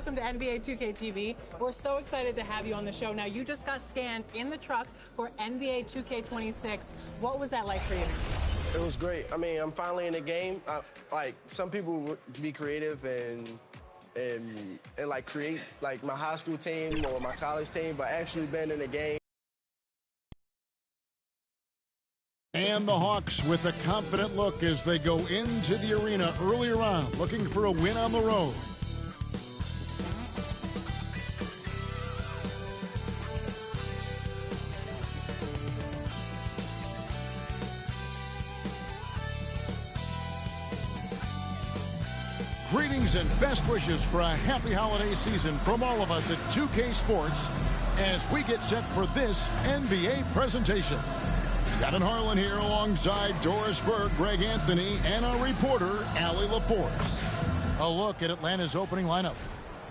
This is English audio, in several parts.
welcome to NBA 2K TV. We're so excited to have you on the show. Now, you just got scanned in the truck for NBA 2K26. What was that like for you? It was great. I mean, I'm finally in the game. Like, some people would be creative and like create like my high school team or my college team, but actually being in the game. And the Hawks with a confident look as they go into the arena early round, looking for a win on the road. Greetings and best wishes for a happy holiday season from all of us at 2K Sports as we get set for this NBA presentation. Kevin Harlan here alongside Doris Berg, Greg Anthony, and our reporter, Allie LaForce. A look at Atlanta's opening lineup.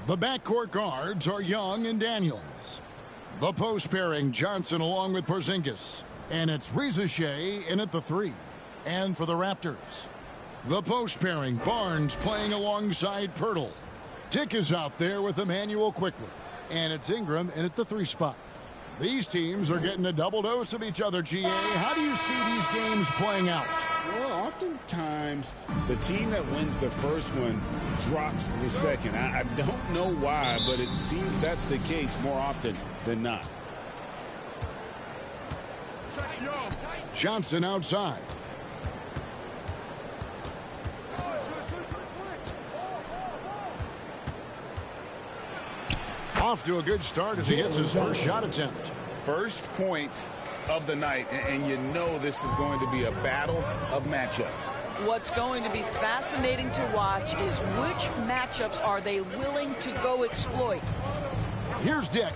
The backcourt guards are Young and Daniels. The post pairing, Johnson along with Porzingis. And it's Reza Shea in at the 3. And for the Raptors, the post pairing, Barnes playing alongside Pirtle. Dick is out there with Emmanuel quickly. And it's Ingram in at the 3 spot. These teams are getting a double dose of each other, GA. How do you see these games playing out? Well, oftentimes the team that wins the first one drops the second. I don't know why, but it seems that's the case more often than not. Johnson outside. Off to a good start as he hits his first shot attempt. First points of the night, and you know this is going to be a battle of matchups. What's going to be fascinating to watch is which matchups are they willing to go exploit. Here's Dick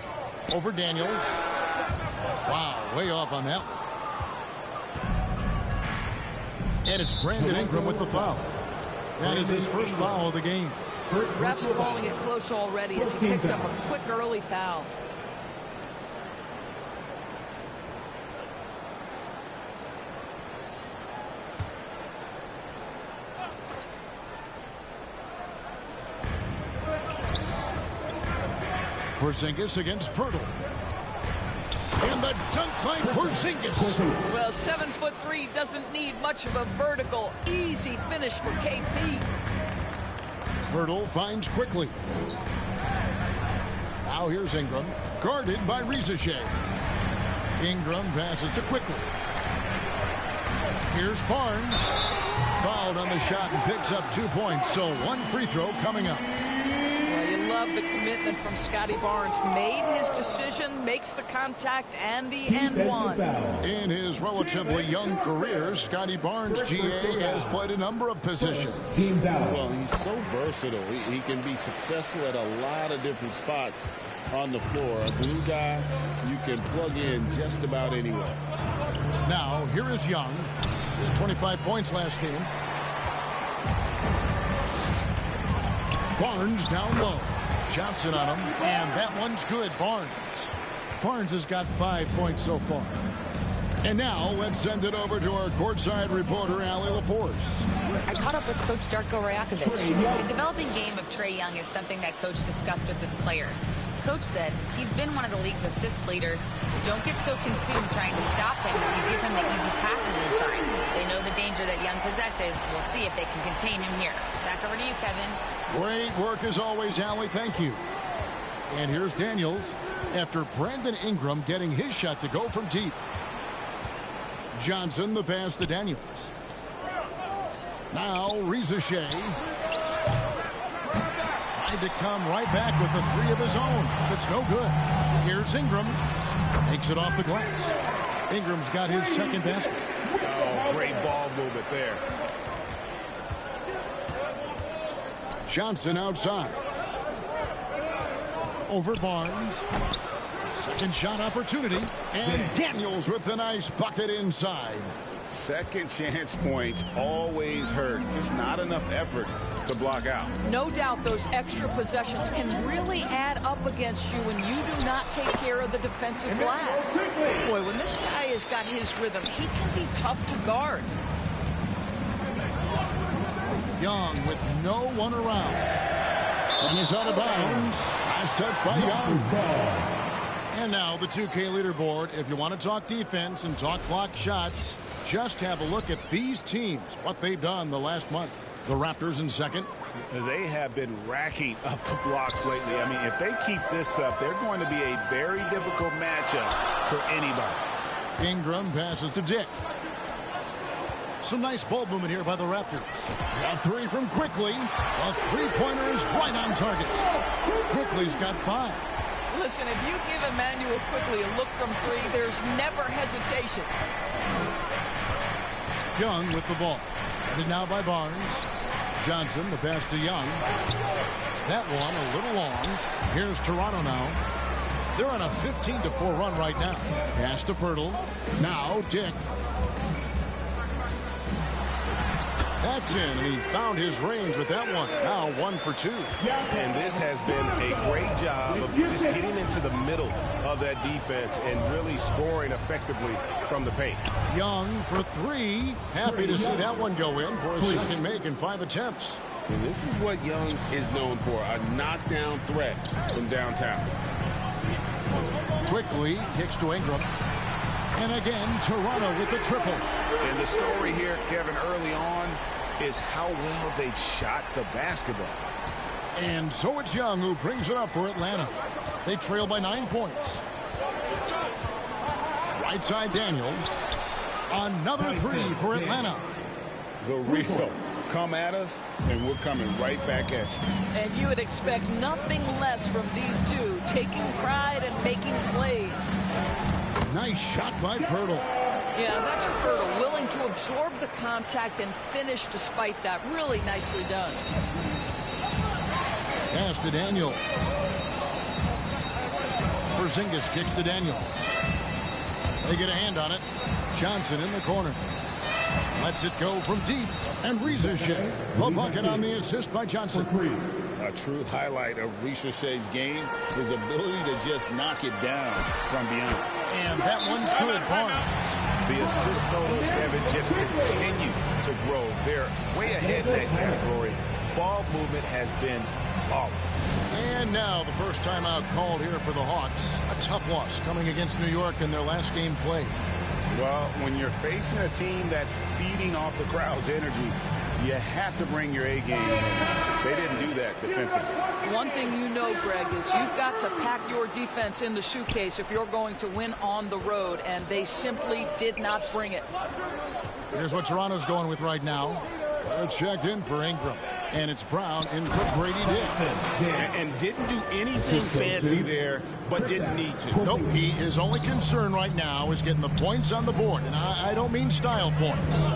over Daniels. Wow, way off on that one. And it's Brandon Ingram with the foul. That is his first foul of the game. Ref's calling it close already as he picks up a quick early foul. Porzingis against Pirtle. And the dunk by Porzingis. Well, 7'3" doesn't need much of a vertical, easy finish for KP. Pirtle finds quickly. Now here's Ingram, guarded by Reza Shea. Ingram passes to quickly. Here's Barnes. Fouled on the shot and picks up 2 points, so one free throw coming up. Well, you love the commitment from Scotty Barnes. Made his decision, makes the contact, and the and one. In his relatively young career, Scotty Barnes, GA, has played a number of positions. Well, he's so versatile. He can be successful at a lot of different spots on the floor. A glue guy you can plug in just about anywhere. Now, here is Young. 25 points last game. Barnes down low. Johnson on him, and that one's good. Barnes has got 5 points so far. And now let's send it over to our courtside reporter, Allie LaForce. I caught up with Coach Darko Rajakovic. The developing game of Trae Young is something that Coach discussed with his players. Coach said he's been one of the league's assist leaders. Don't get so consumed trying to stop him that you give him the easy passes inside. They know the danger that Young possesses. We'll see if they can contain him here. Back over to you, Kevin. Great work as always, Allie. Thank you. And here's Daniels after Brandon Ingram getting his shot to go from deep. Johnson, the pass to Daniels. Now, Reza Shea. Tried to come right back with the 3 of his own, but it's no good. Here's Ingram. Makes it off the glass. Ingram's got his second basket. Oh, great ball movement there. Johnson outside. Over Barnes. Second shot opportunity. And Daniels with the nice bucket inside. Second chance points always hurt. Just not enough effort to block out. No doubt those extra possessions can really add up against you when you do not take care of the defensive glass. Boy, when this guy has got his rhythm, he can be tough to guard. Young with no one around. And he's out of bounds. Last touch by Young. And now the 2K leaderboard. If you want to talk defense and talk block shots, just have a look at these teams, what they've done the last month. The Raptors in second. They have been racking up the blocks lately. I mean, if they keep this up, they're going to be a very difficult matchup for anybody. Ingram passes to Dick. Some nice ball movement here by the Raptors. A three from Quickly. A three-pointer is right on target. Quickly's got 5. Listen, if you give Emmanuel Quickly a look from 3, there's never hesitation. Young with the ball. Headed now by Barnes. Johnson, the pass to Young. That one a little long. Here's Toronto now. They're on a 15-4 run right now. Pass to Pirtle. Now Dick. That's in, and he found his range with that one. Now 1 for 2. And this has been a great job of just getting into the middle of that defense and really scoring effectively from the paint. Young for 3. Happy to see that one go in for a second make in 5 attempts. And this is what Young is known for, a knockdown threat from downtown. Quickly kicks to Ingram. And again, Toronto with the triple. And the story here, Kevin, early on is how well they've shot the basketball. And so it's Young who brings it up for Atlanta. They trail by 9 points. Right side Daniels. Another 3 for Atlanta. The real come at us, and we're coming right back at you. And you would expect nothing less from these two, taking pride and making plays. Nice shot by Pirtle. Yeah, that's Pirtle, willing to absorb the contact and finish despite that. Really nicely done. Pass to Daniel. Porzingis kicks to Daniels. They get a hand on it. Johnson in the corner. Lets it go from deep. And Rizachet, a bucket on the assist by Johnson. A true highlight of Rizachet's game, his ability to just knock it down from beyond. And that one's good, Barnes. The assist totals, Kevin, just continue to grow. They're way ahead in that category. Ball movement has been flawless. And now the first timeout called here for the Hawks. A tough loss coming against New York in their last game played. Well, when you're facing a team that's feeding off the crowd's energy, you have to bring your A game. They didn't do that defensively. One thing you know, Greg, is you've got to pack your defense in the shoecase if you're going to win on the road, and they simply did not bring it. Here's what Toronto's going with right now. They're checked in for Ingram. And it's Brown in for Brady Dick. And didn't do anything fancy there, but didn't need to. Nope, his only concern right now is getting the points on the board. And I don't mean style points.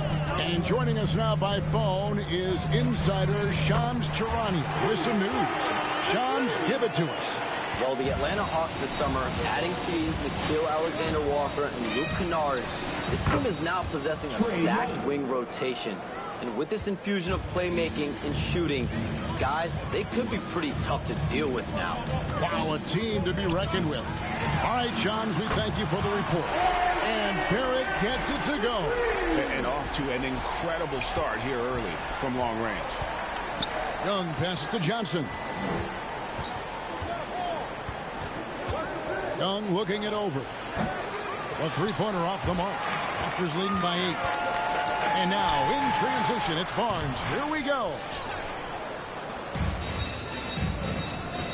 And joining us now by phone is insider Shams Charania with some news. Shams, give it to us. Well, the Atlanta Hawks this summer, adding Keys, Nickeil Alexander-Walker, and Luke Kennard, this team is now possessing a stacked wing rotation. And with this infusion of playmaking and shooting, guys, they could be pretty tough to deal with now. Wow, a team to be reckoned with. All right, Shams, we thank you for the report. And Barrett gets it to go. And off to an incredible start here early from long range. Young passes to Johnson. Young looking it over. A three-pointer off the mark. Raptors leading by 8. And now, in transition, it's Barnes. Here we go.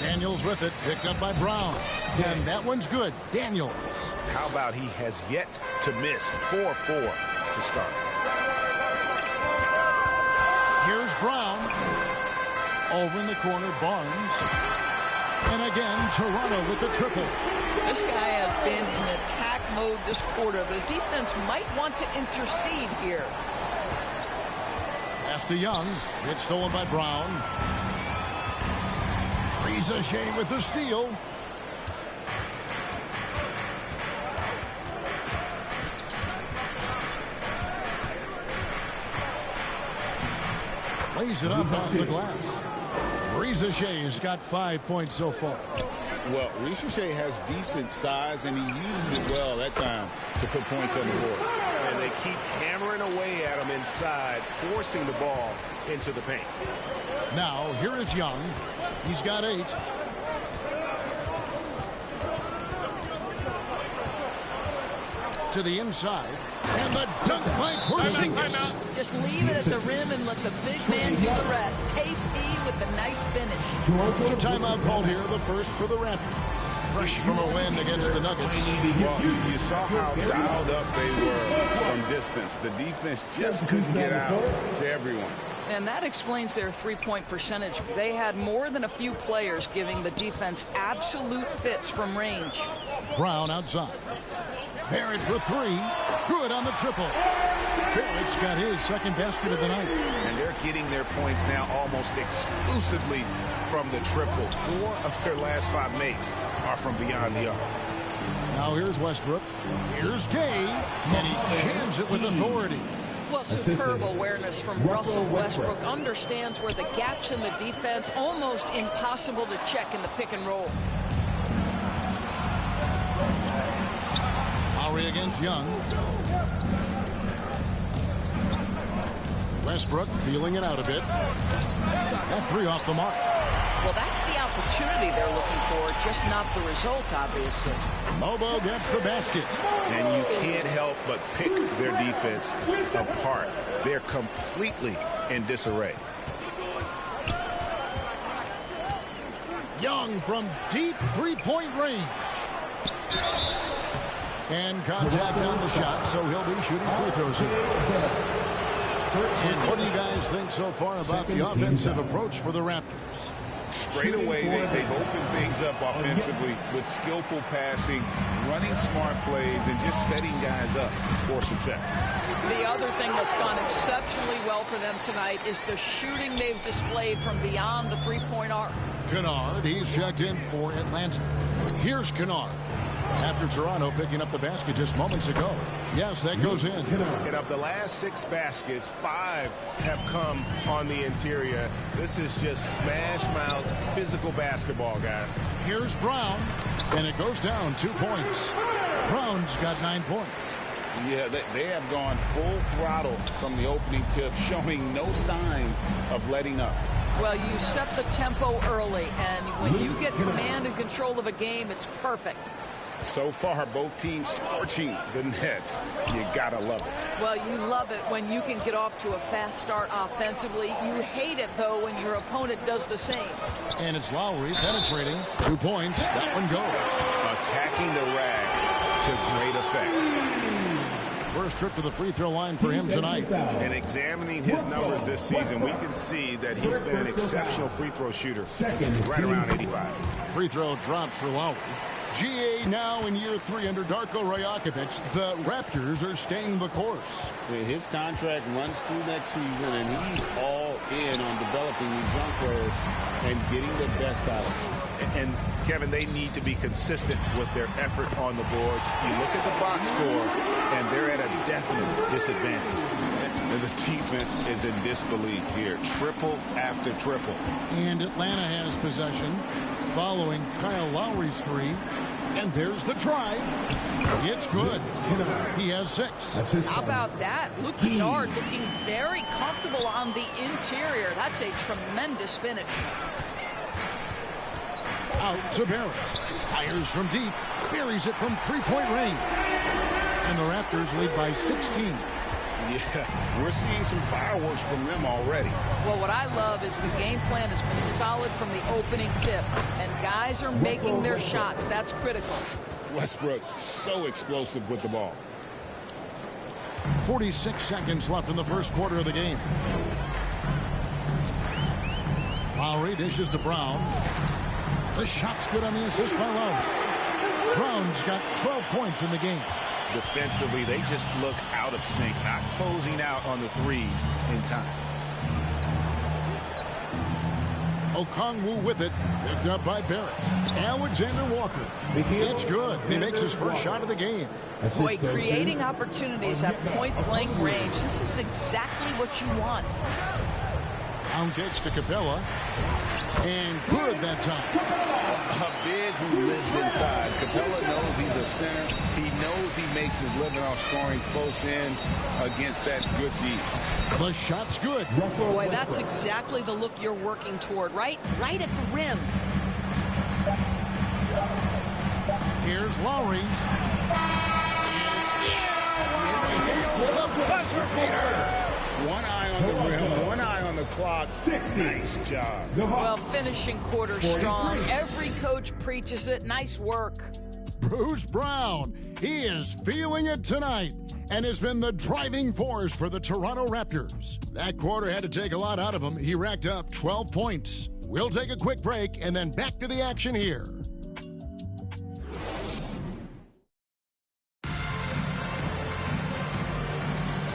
Daniels with it, picked up by Brown. And that one's good. Daniels. How about he has yet to miss 4-4 to start. Here's Brown. Over in the corner, Barnes. And again, Toronto with the triple. This guy has been in attack mode this quarter. The defense might want to intercede here. Pass to Young. It's stolen by Brown. Rizachet with the steal. Lays it up off the glass. Rizachet's got 5 points so far. Well, Rizachet has decent size, and he uses it well that time to put points on the board. And they keep hammering away at him inside, forcing the ball into the paint. Now, here is Young. He's got 8. To the inside. And the dunk by Porzingis. Just leave it at the rim and let the big man do the rest. KP with the nice finish. So timeout called here, the first for the Raptors. Fresh from a win against the Nuggets. Well, you saw how dialed up they were from distance. The defense just couldn't get out to everyone. And that explains their three-point percentage. They had more than a few players giving the defense absolute fits from range. Brown outside. Barrett for 3. Good on the triple. Barrett's got his second basket of the night. And they're getting their points now almost exclusively from the triple. 4 of their last 5 makes are from beyond the arc. Now here's Westbrook. Here's Gay. And he jams it with authority. Well, superb awareness from Russell Westbrook. Understands where the gaps in the defense, almost impossible to check in the pick and roll. Lowry against Young. Westbrook feeling it out a bit. That 3 off the mark. Well, that's the opportunity they're looking for, just not the result, obviously. Mobo gets the basket. And you can't help but pick their defense apart. They're completely in disarray. Young from deep 3-point range. And contact on the shot, so he'll be shooting free throws here. And what do you guys think so far about the offensive approach for the Raptors? Straight away, they've opened things up offensively with skillful passing, running smart plays, and just setting guys up for success. The other thing that's gone exceptionally well for them tonight is the shooting they've displayed from beyond the three-point arc. Kennard, he's checked in for Atlanta. Here's Kennard. After Toronto picking up the basket just moments ago. Yes, that goes in. And of the last 6 baskets, 5 have come on the interior. This is just smash-mouth physical basketball, guys. Here's Brown, and it goes down 2 points. Brown's got 9 points. Yeah, they have gone full throttle from the opening tip, showing no signs of letting up. Well, you set the tempo early, and when you get command and control of a game, it's perfect. So far, both teams scorching the Nets. You gotta love it. Well, you love it when you can get off to a fast start offensively. You hate it, though, when your opponent does the same. And it's Lowry penetrating. 2 points. That one goes. Attacking the rag to great effect. First trip to the free throw line for him tonight. And examining his numbers this season, we can see that he's been an exceptional free throw shooter. Right around 85. Free throw drops for Lowry. GA now in year 3 under Darko Rajakovic. The Raptors are staying the course. His contract runs through next season, and he's all in on developing these young players and getting the best out of them. And Kevin, they need to be consistent with their effort on the boards. You look at the box score, and they're at a definite disadvantage. And the defense is in disbelief here. Triple after triple. And Atlanta has possession following Kyle Lowry's 3. And there's the try. It's good. He has 6. How about that? Luke Kennard looking very comfortable on the interior. That's a tremendous finish. Out to Barrett. Fires from deep. Buries it from 3-point range. And the Raptors lead by 16. Yeah, we're seeing some fireworks from them already. Well, what I love is the game plan has been solid from the opening tip, and guys are making their shots. That's critical. Westbrook, so explosive with the ball. 46 seconds left in the first quarter of the game. Lowry dishes to Brown. The shot's good on the assist by Lowry. Brown's got 12 points in the game. Defensively, they just look out of sync, not closing out on the threes in time. Okongwu with it, picked up by Barrett. Alexander Walker. It's good. He makes his first shot of the game. Boy, creating opportunities at point-blank range. This is exactly what you want. Brown kicks to Capella. And good that time. A big who lives inside. Capella knows knows he's a center. He knows he makes his living off scoring close in against that good D. The shot's good. Boy, that's exactly the look you're working toward, right? Right at the rim. Here's Lowry. Here's the buzzer beater. One eye on the rim, one eye on the clock. Nice job. Well, finishing quarter strong. Every coach preaches it. Nice work. Bruce Brown, he is feeling it tonight and has been the driving force for the Toronto Raptors. That quarter had to take a lot out of him. He racked up 12 points. We'll take a quick break and then back to the action here.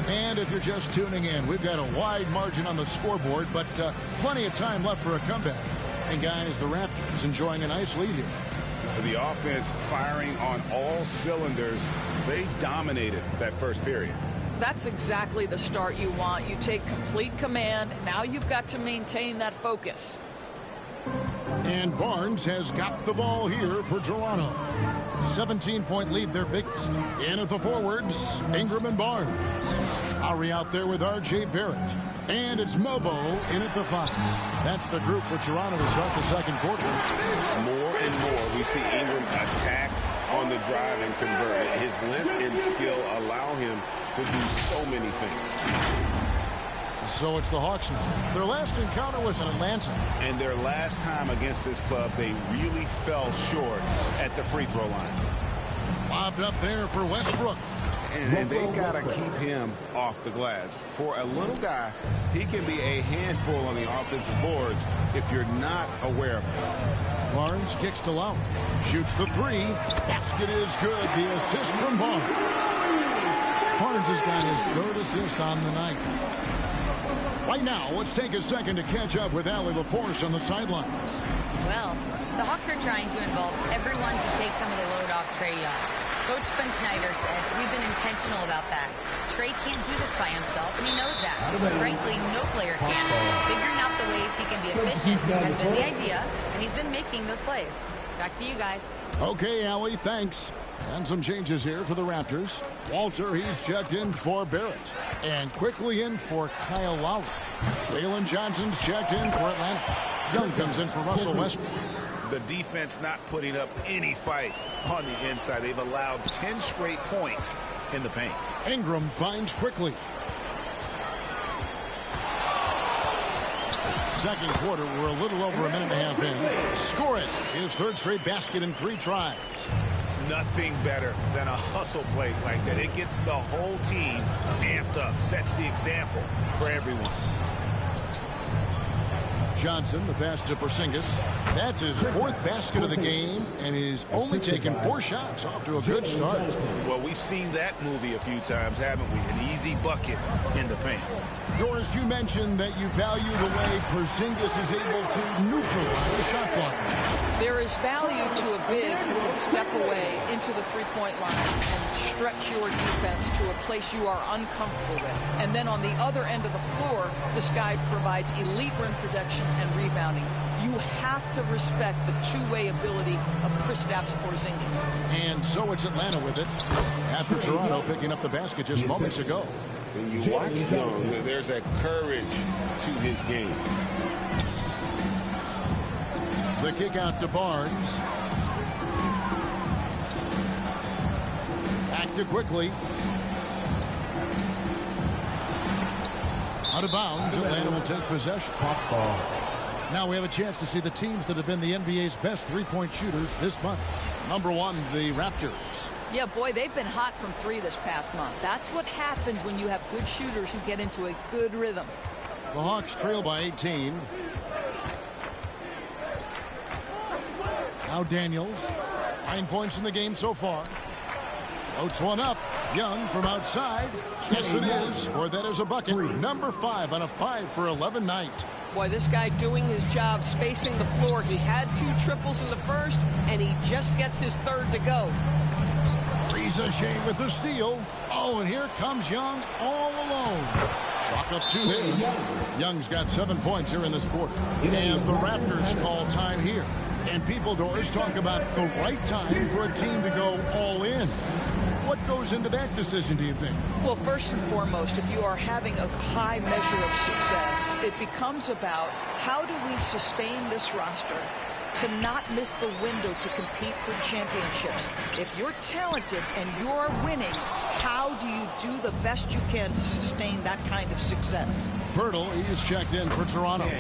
And if you're just tuning in, we've got a wide margin on the scoreboard, but plenty of time left for a comeback. And guys, the Raptors enjoying a nice lead here. The offense firing on all cylinders. They dominated that first period. That's exactly the start you want. You take complete command. Now you've got to maintain that focus. And Barnes has got the ball here for Toronto. 17-point lead, their biggest. In at the forwards, Ingram and Barnes. Lowry out there with R.J. Barrett. And it's Mobo in at the 5. That's the group for Toronto to start the second quarter. More and more we see Ingram attack on the drive and convert. His length and skill allow him to do so many things. So it's the Hawks now. Their last encounter was in Atlanta. And their last time against this club, they really fell short at the free throw line. Lobbed up there for Westbrook. And they got to keep him off the glass. For a little guy, he can be a handful on the offensive boards if you're not aware of it. Barnes kicks to Lowry. Shoots the 3. Basket is good. The assist from Barnes. Barnes has got his 3rd assist on the night. Right now, let's take a second to catch up with Allie LaForce on the sidelines. Well, the Hawks are trying to involve everyone to take some of the load off Trae Young. Coach Ben Snyder said, we've been intentional about that. Trae can't do this by himself, and he knows that. Frankly, no player can. Figuring out the ways he can be efficient has been the idea, and he's been making those plays. Back to you guys. Okay, Allie, thanks. And some changes here for the Raptors. Walter, he's checked in for Barrett. And quickly in for Kyle Lowry. Jalen Johnson's checked in for Atlanta. Young comes in for Russell Westbrook. The defense not putting up any fight on the inside. They've allowed 10 straight points in the paint. Ingram finds quickly. Second quarter, we're a little over a minute and a half in. Score it. His 3rd straight basket in 3 tries. Nothing better than a hustle play like that. It gets the whole team amped up, sets the example for everyone. Johnson, the pass to Porzingis. That's his 4th basket of the game, and he's only taken 4 shots. Off to a good start. Well, we've seen that movie a few times, haven't we? An easy bucket in the paint. Doris, you mentioned that you value the way Porzingis is able to neutralize the shot clock. There is value to a big who can step away into the three-point line and stretch your defense to a place you are uncomfortable with. And then on the other end of the floor, this guy provides elite rim protection and rebounding. You have to respect the two-way ability of Kristaps Porzingis. And so it's Atlanta with it, after Toronto picking up the basket just moments ago. When you watch Young, there's a courage to his game. The kick out to Barnes. Back to quickly. Out of bounds, Atlanta will take possession. Now we have a chance to see the teams that have been the NBA's best three-point shooters this month. Number 1, the Raptors. Yeah, boy, they've been hot from 3 this past month. That's what happens when you have good shooters who get into a good rhythm. The Hawks trail by 18. Now Daniels. 9 points in the game so far. Floats one up. Young from outside. Yes, it is. Scored that as a bucket. Number 5 on a 5-for-11 night. Boy, this guy doing his job, spacing the floor. He had 2 triples in the first, and he just gets his 3rd to go. Shea with the steal. Oh, and here comes Young all alone. Chalk up 2 here. Young's got 7 points here in this quarter. And the Raptors call time here. And people, Doris, talk about the right time for a team to go all in. What goes into that decision, do you think? Well, first and foremost, if you are having a high measure of success, it becomes about how do we sustain this roster to not miss the window to compete for championships. If you're talented and you're winning, how do you do the best you can to sustain that kind of success? Pirtle, he is checked in for Toronto.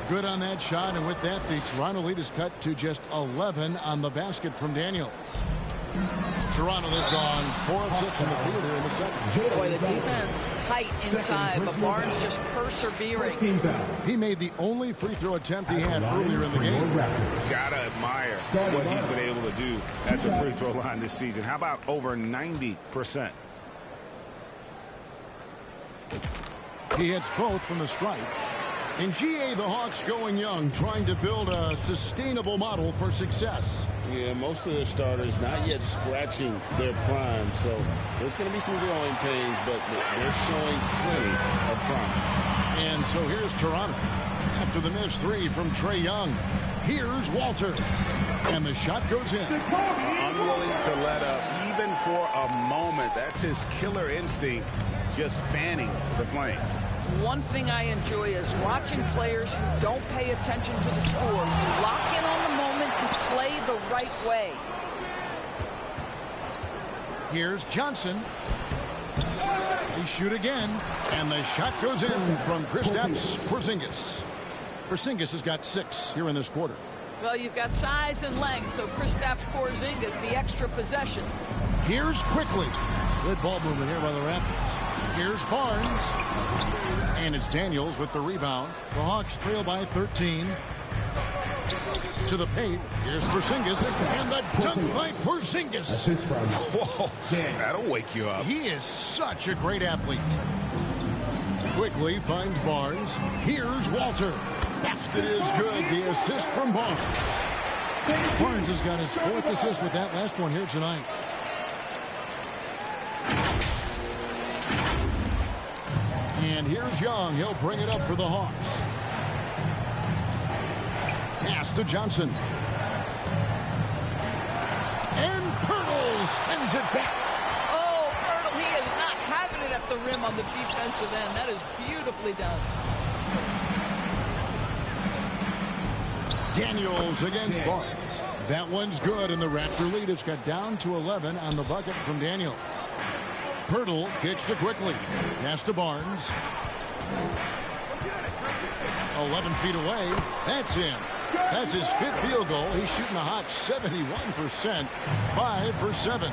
Good on that shot, and with that, the Toronto lead is cut to just 11 on the basket from Daniels. Toronto, they've gone 4 of 6 in the field here in the second. Boy, the defense tight inside, but Barnes just persevering. He made the only free throw attempt he had earlier in the game. Gotta admire what he's been able to do at the free throw line this season. How about over 90%? He hits both from the stripe. In GA, the Hawks going young, trying to build a sustainable model for success. Yeah, most of their starters not yet scratching their prime, so there's going to be some growing pains, but they're showing plenty of promise. And so here's Toronto. After the missed 3 from Trae Young, here's Walter. And the shot goes in. Unwilling to let up, even for a moment. That's his killer instinct, just fanning the flames. One thing I enjoy is watching players who don't pay attention to the score. You lock in on the moment and play the right way. Here's Johnson. They shoot again, and the shot goes in from Kristaps Porzingis. Porzingis has got 6 here in this quarter. Well, you've got size and length, so Kristaps Porzingis, the extra possession. Here's Quickly. Good ball movement here by the Raptors. Here's Barnes. And it's Daniels with the rebound. The Hawks trail by 13. To the paint. Here's Porzingis. And the dunk by Porzingis. Whoa, that'll wake you up. He is such a great athlete. Quickly finds Barnes. Here's Walter. Basket is good. The assist from Barnes. Barnes has got his 4th assist with that last one here tonight. And here's Young. He'll bring it up for the Hawks. Pass to Johnson. And Pirtle sends it back. Oh, Pirtle, he is not having it at the rim on the defensive end. That is beautifully done. Daniels against Barnes. That one's good, and the Raptor lead has got down to 11 on the bucket from Daniels. Pirtle kicks to Quickly. Pass to Barnes. 11 feet away. That's in. That's his 5th field goal. He's shooting a hot 71%. 5 for 7.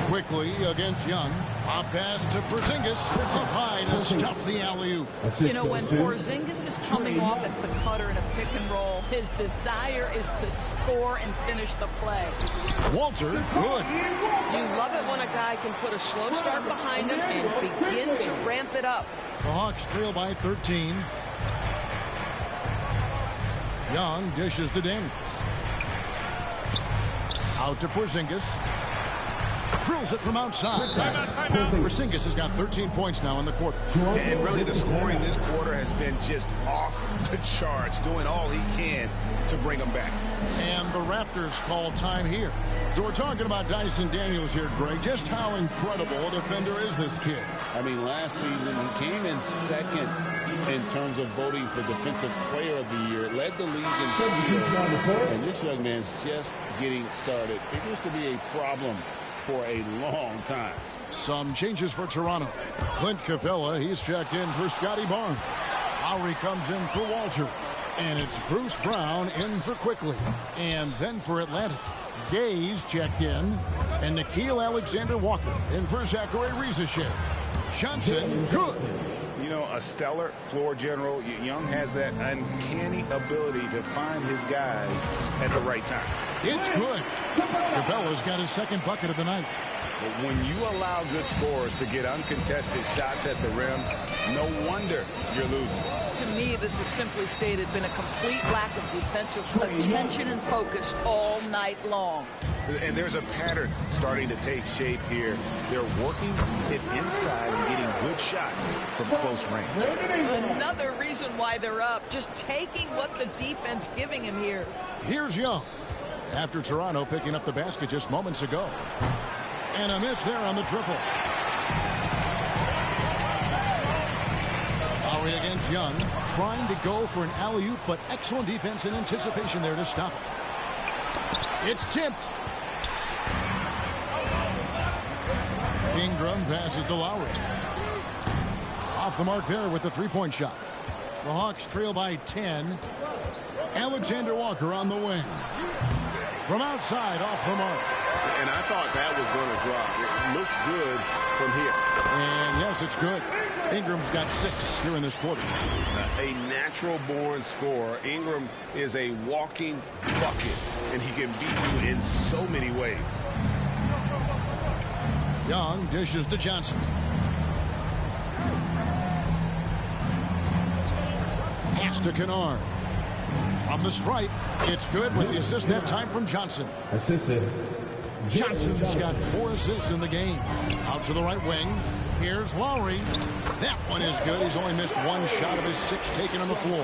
Quickly against Young. A pass to Porzingis. Up high to stuff the alley-oop. You know, when Porzingis is coming off as the cutter in a pick and roll, his desire is to score and finish the play. Walter, good. You love it when a guy can put a slow start behind him and begin to ramp it up. The Hawks trail by 13. Young dishes to Daniels. Out to Porzingis. Drills it from outside. Porzingis has got 13 points now in the quarter. And really the scoring this quarter has been just off the charts, doing all he can to bring them back. And the Raptors call time here. So we're talking about Dyson Daniels here, Greg. Just how incredible a defender is this kid? I mean, last season he came in 2nd in terms of voting for Defensive Player of the Year, led the league in steals, and this young man's just getting started. Figures to be a problem for a long time. Some changes for Toronto. Clint Capella, he's checked in for Scotty Barnes. Lowry comes in for Walter. And it's Bruce Brown in for Quickly. And then for Atlantic, Gay's checked in. And Nickeil Alexander-Walker in for Zachary Riesesheim. Johnson, good. You know, a stellar floor general. Young has that uncanny ability to find his guys at the right time. It's good. Capella's got his 2nd bucket of the night. But when you allow good scorers to get uncontested shots at the rim, no wonder you're losing. To me, this is simply stated been a complete lack of defensive attention and focus all night long. And there's a pattern starting to take shape here. They're working it inside and getting good shots from close range. Another reason why they're up, just taking what the defense giving him here. Here's Young. After Toronto picking up the basket just moments ago. And a miss there on the triple. Lowry against Young, trying to go for an alley-oop, but excellent defense and anticipation there to stop it. It's tipped. Ingram passes to Lowry. Off the mark there with the three-point shot. The Hawks trail by 10. Alexander Walker on the wing. From outside, off the mark. And I thought that was going to drop. It looked good from here. And yes, it's good. Ingram's got 6 here in this quarter. A natural-born scorer. Ingram is a walking bucket, and he can beat you in so many ways. Young dishes to Johnson. Pass to Kennard. From the stripe, it's good with the assist that time from Johnson. Johnson's got 4 assists in the game. Out to the right wing. Here's Lowry. That one is good. He's only missed 1 shot of his 6 taken on the floor.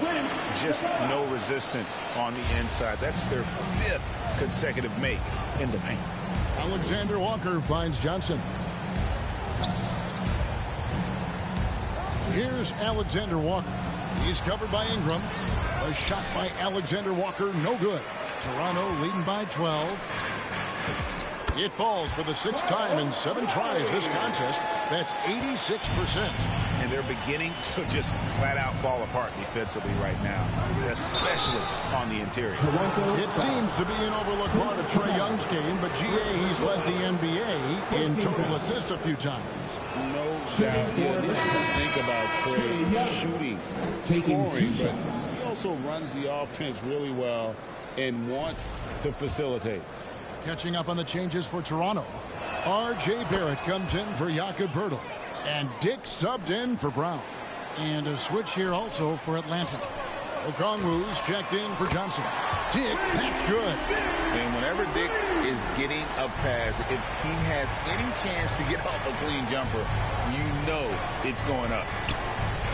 Just no resistance on the inside. That's their 5th consecutive make in the paint. Alexander Walker finds Johnson. Here's Alexander Walker. He's covered by Ingram. A shot by Alexander Walker, no good. Toronto leading by 12. It falls for the 6th time in 7 tries this contest. That's 86%. And they're beginning to just flat out fall apart defensively right now, especially on the interior. It seems to be an overlooked part of Trae Young's game, but GA, he's led the NBA in total assists a few times. No doubt. Yeah, this is think about Trae shooting, scoring, but he also runs the offense really well and wants to facilitate. Catching up on the changes for Toronto. R.J. Barrett comes in for Jakob Poeltl. And Dick subbed in for Brown. And a switch here also for Atlanta. Okongwu's checked in for Johnson. Dick, that's good. And whenever Dick is getting a pass, if he has any chance to get off a clean jumper, you know it's going up.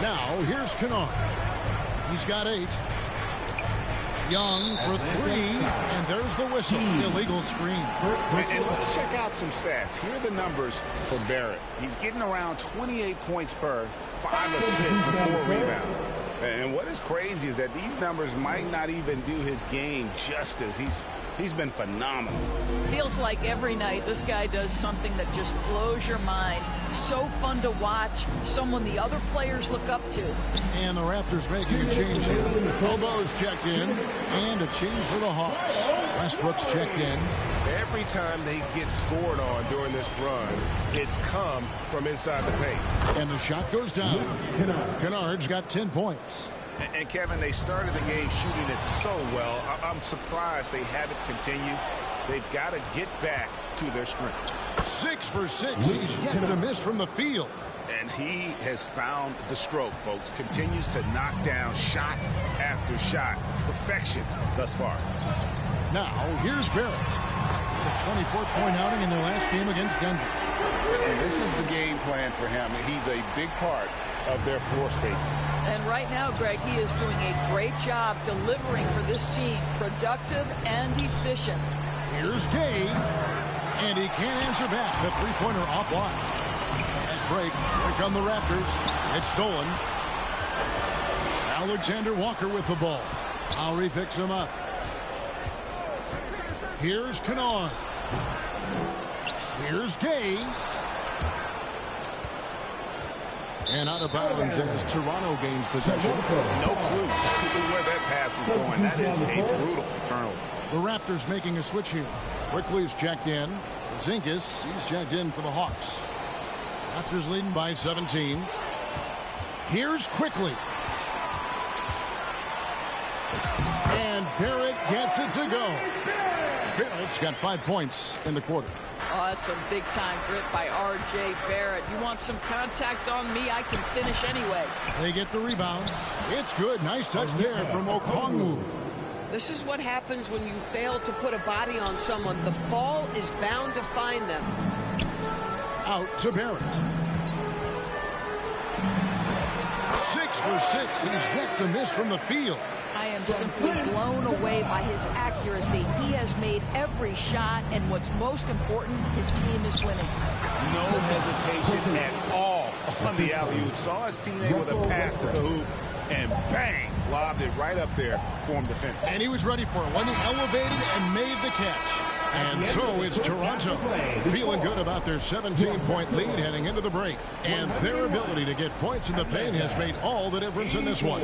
Now, here's Kennard. He's got 8. Young for 3, and there's the whistle. Illegal screen. And let's check out some stats. Here are the numbers for Barrett. He's getting around 28 points per, 5 assists, and 4 rebounds. And what is crazy is that these numbers might not even do his game justice. He's been phenomenal. Feels like every night this guy does something that just blows your mind. So fun to watch. Someone the other players look up to. And the Raptors making a change here. Bobo's checked in. And a change for the Hawks. Westbrook's checked in. Every time they get scored on during this run, it's come from inside the paint. And the shot goes down. Kennard's got 10 points. And Kevin, they started the game shooting it so well. I'm surprised they haven't continued. They've got to get back to their strength. 6 for 6. He's yet to miss from the field. And he has found the stroke, folks. Continues to knock down shot after shot. Perfection thus far. Now, here's Barrett. A 24-point outing in their last game against Denver. And this is the game plan for him. He's a big part of their floor spacing. And right now, Greg, he is doing a great job delivering for this team. Productive and efficient. Here's Gay. And he can't answer back. The three-pointer offline. Nice break. Here come the Raptors. It's stolen. Alexander Walker with the ball. Lowry picks him up. Here's Kennard. Here's Gay. And out of bounds as Toronto gains possession. No clue where that pass was going. That is a brutal turnover. The Raptors making a switch here. Quickly's checked in. Zinkas, he's checked in for the Hawks. Raptors leading by 17. Here's Quickly. And Barrett gets it to go. Barrett's got 5 points in the quarter. Oh, that's some big-time grit by R.J. Barrett. You want some contact on me? I can finish anyway. They get the rebound. It's good. Nice touch there from Okongwu. This is what happens when you fail to put a body on someone. The ball is bound to find them. Out to Barrett. 6 for 6. He's yet to miss from the field. I am simply blown away by his accuracy. He has made every shot, and what's most important, his team is winning. No hesitation at all on the alley-oop. Saw his teammate with a pass to the hoop, and bang, lobbed it right up there for him to finish. And he was ready for it when he elevated and made the catch. And so it's Toronto feeling good about their 17-point lead heading into the break. And their ability to get points in the paint has made all the difference in this one.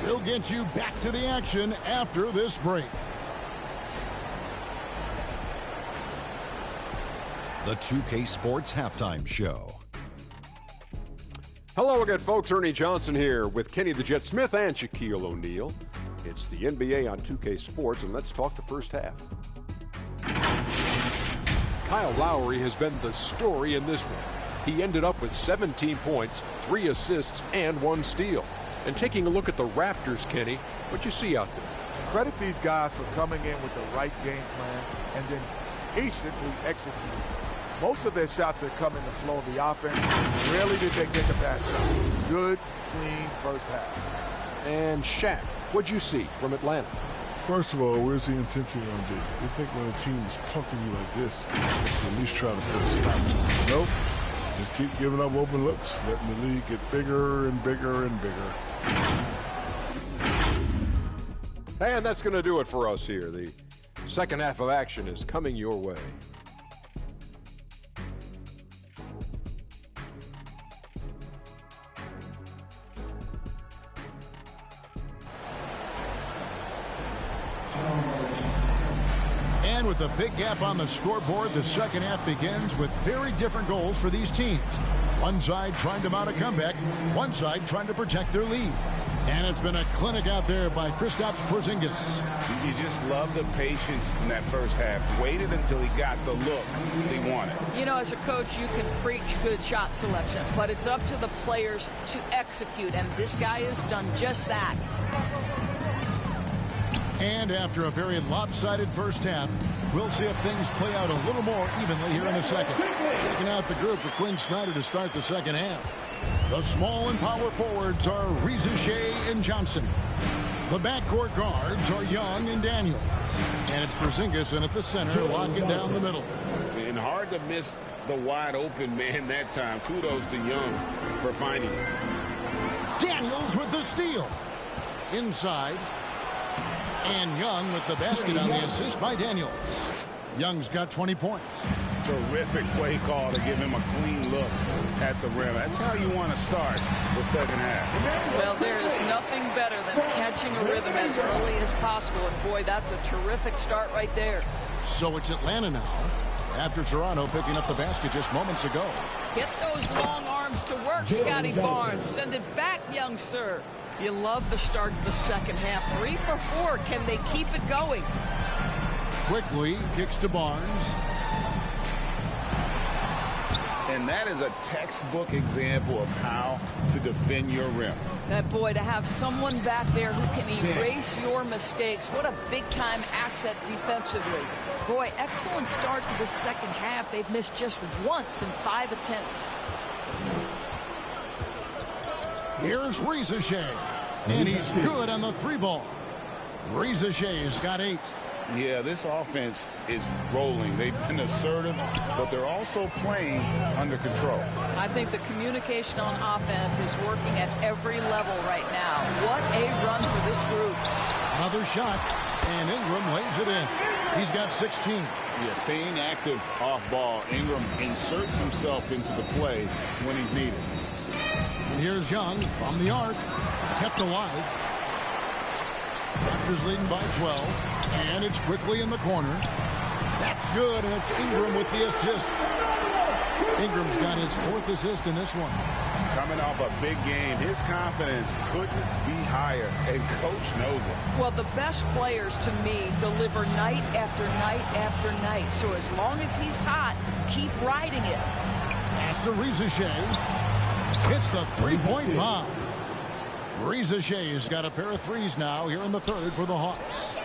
We'll get you back to the action after this break. The 2K Sports Halftime Show. Hello again, folks. Ernie Johnson here with Kenny the Jet Smith and Shaquille O'Neal. It's the NBA on 2K Sports, and let's talk the first half. Kyle Lowry has been the story in this one. He ended up with 17 points, 3 assists, and 1 steal. And taking a look at the Raptors, Kenny, what you see out there? Credit these guys for coming in with the right game plan and then patiently executing. Most of their shots have come in the flow of the offense. Rarely did they take a bad shot. Good, clean first half. And Shaq, what'd you see from Atlanta? First of all, where's the intensity on D? You think when a team is punking you like this, you at least try to put a stop to it. Nope. Just keep giving up open looks, letting the league get bigger and bigger and bigger. And that's going to do it for us here. The second half of action is coming your way. And with a big gap on the scoreboard, the second half begins with very different goals for these teams. One side trying to mount a comeback, one side trying to protect their lead. And it's been a clinic out there by Kristaps Porzingis. You just love the patience in that first half. Waited until he got the look he wanted. You know, as a coach, you can preach good shot selection, but it's up to the players to execute, and this guy has done just that. And after a very lopsided first half, we'll see if things play out a little more evenly here in a second. Checking out the group for Quinn Snyder to start the second half. The small and power forwards are Reza Shea and Johnson. The backcourt guards are Young and Daniels. And it's Porzingis in at the center, locking down the middle. And hard to miss the wide open man that time. Kudos to Young for finding it. Daniels with the steal. Inside. And Young with the basket on the assist by Daniels. Young's got 20 points. Terrific play call to give him a clean look at the rim. That's how you want to start the second half. Well, there is nothing better than catching a rhythm as early as possible. And, boy, that's a terrific start right there. So it's Atlanta now, after Toronto picking up the basket just moments ago. Get those long arms to work, Scotty Barnes. Send it back, young sir. You love the start to the second half. 3 for 4. Can they keep it going? Quickly kicks to Barnes. And that is a textbook example of how to defend your rim. That boy, to have someone back there who can erase your mistakes. What a big-time asset defensively. Boy, excellent start to the second half. They've missed just once in 5 attempts. Here's Reza Shea. And he's good on the 3-ball. Reza Shea's got 8. Yeah, this offense is rolling. They've been assertive, but they're also playing under control. I think the communication on offense is working at every level right now. What a run for this group. Another shot, and Ingram lays it in. He's got 16. Yeah, staying active off ball. Ingram inserts himself into the play when he's needed. And here's Young from the arc, kept alive. Raptors leading by 12, and it's quickly in the corner. That's good, and it's Ingram with the assist. Ingram's got his 4th assist in this one. Coming off a big game, his confidence couldn't be higher, and coach knows it. Well, the best players, to me, deliver night after night after night. So as long as he's hot, keep riding it. Pass to Reza Shea. Hits the 3-point bomb. Reza Shea's got a pair of 3s now here in the third for the Hawks.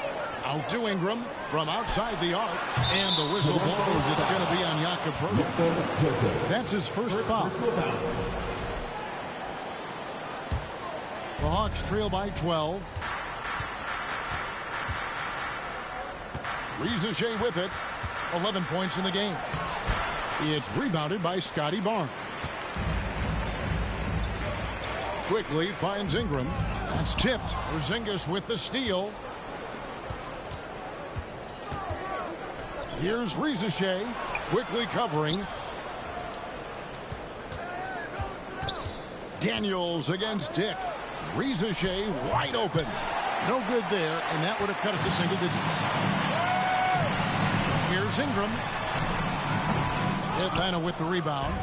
Out to Ingram from outside the arc. And the whistle blows. It's going to be on Jakob Poeltl. That's his first foul. The Hawks trail by 12. Rizachet with it. 11 points in the game. It's rebounded by Scotty Barnes. Quickly finds Ingram. That's tipped. Porzingis with the steal. Here's Rizachet. Quickly covering. Daniels against Dick. Rizachet wide open. No good there, and that would have cut it to single digits. Here's Ingram. Atlanta with the rebound.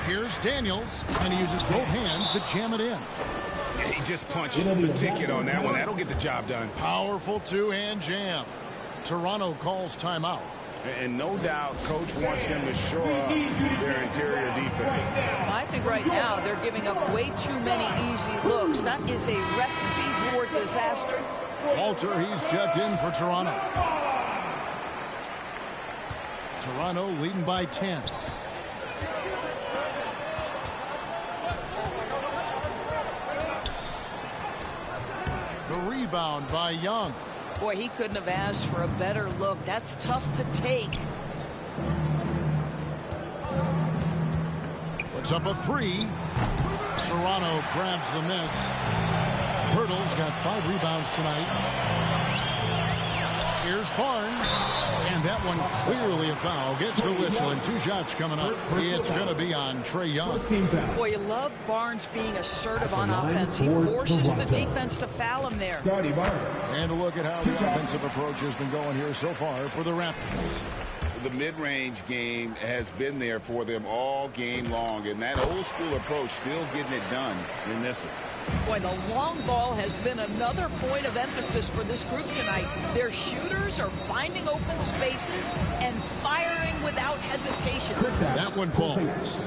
Here's Daniels, and he uses both hands to jam it in. Yeah, he just punched the ticket on that one. That'll get the job done. Powerful two-hand jam. Toronto calls timeout. And no doubt, Coach wants them to shore up their interior defense. I think right now they're giving up way too many easy looks. That is a recipe for disaster. Walter, he's checked in for Toronto. Toronto leading by 10. The rebound by Young. Boy, he couldn't have asked for a better look. That's tough to take. Puts up a three. Toronto grabs the miss. Poeltl's got 5 rebounds tonight. Here's Barnes. And that one clearly a foul. Gets the whistle, and 2 shots coming up. It's going to be on Trae Young. Boy, you love Barnes being assertive on offense. He forces the defense to foul him there. And a look at how the offensive approach has been going here so far for the Raptors. The mid-range game has been there for them all game long, and that old-school approach still getting it done in this one. Boy, the long ball has been another point of emphasis for this group tonight. Their shooters are finding open spaces and firing without hesitation. That one falls.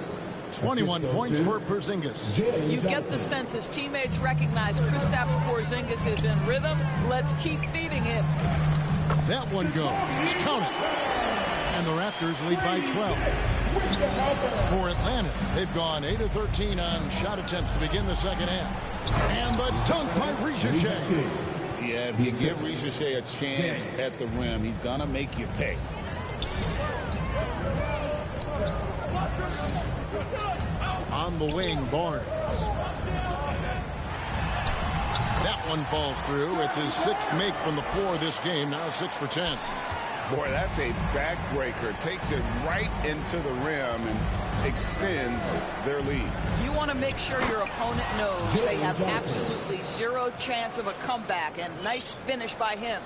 21 points for Porzingis. You get the sense his teammates recognize Kristaps Porzingis is in rhythm. Let's keep feeding him. That one goes. Count it. And the Raptors lead by 12. For Atlanta, they've gone 8 of 13 on shot attempts to begin the second half. And the dunk by Rizachet. Yeah, if you give Rizachet a chance at the rim, he's going to make you pay. On the wing, Barnes. That one falls through. It's his 6th make from the floor this game. Now 6 for 10. Boy, that's a backbreaker. Takes it right into the rim and extends their lead. You want to make sure your opponent knows they have absolutely 0 chance of a comeback, and nice finish by him.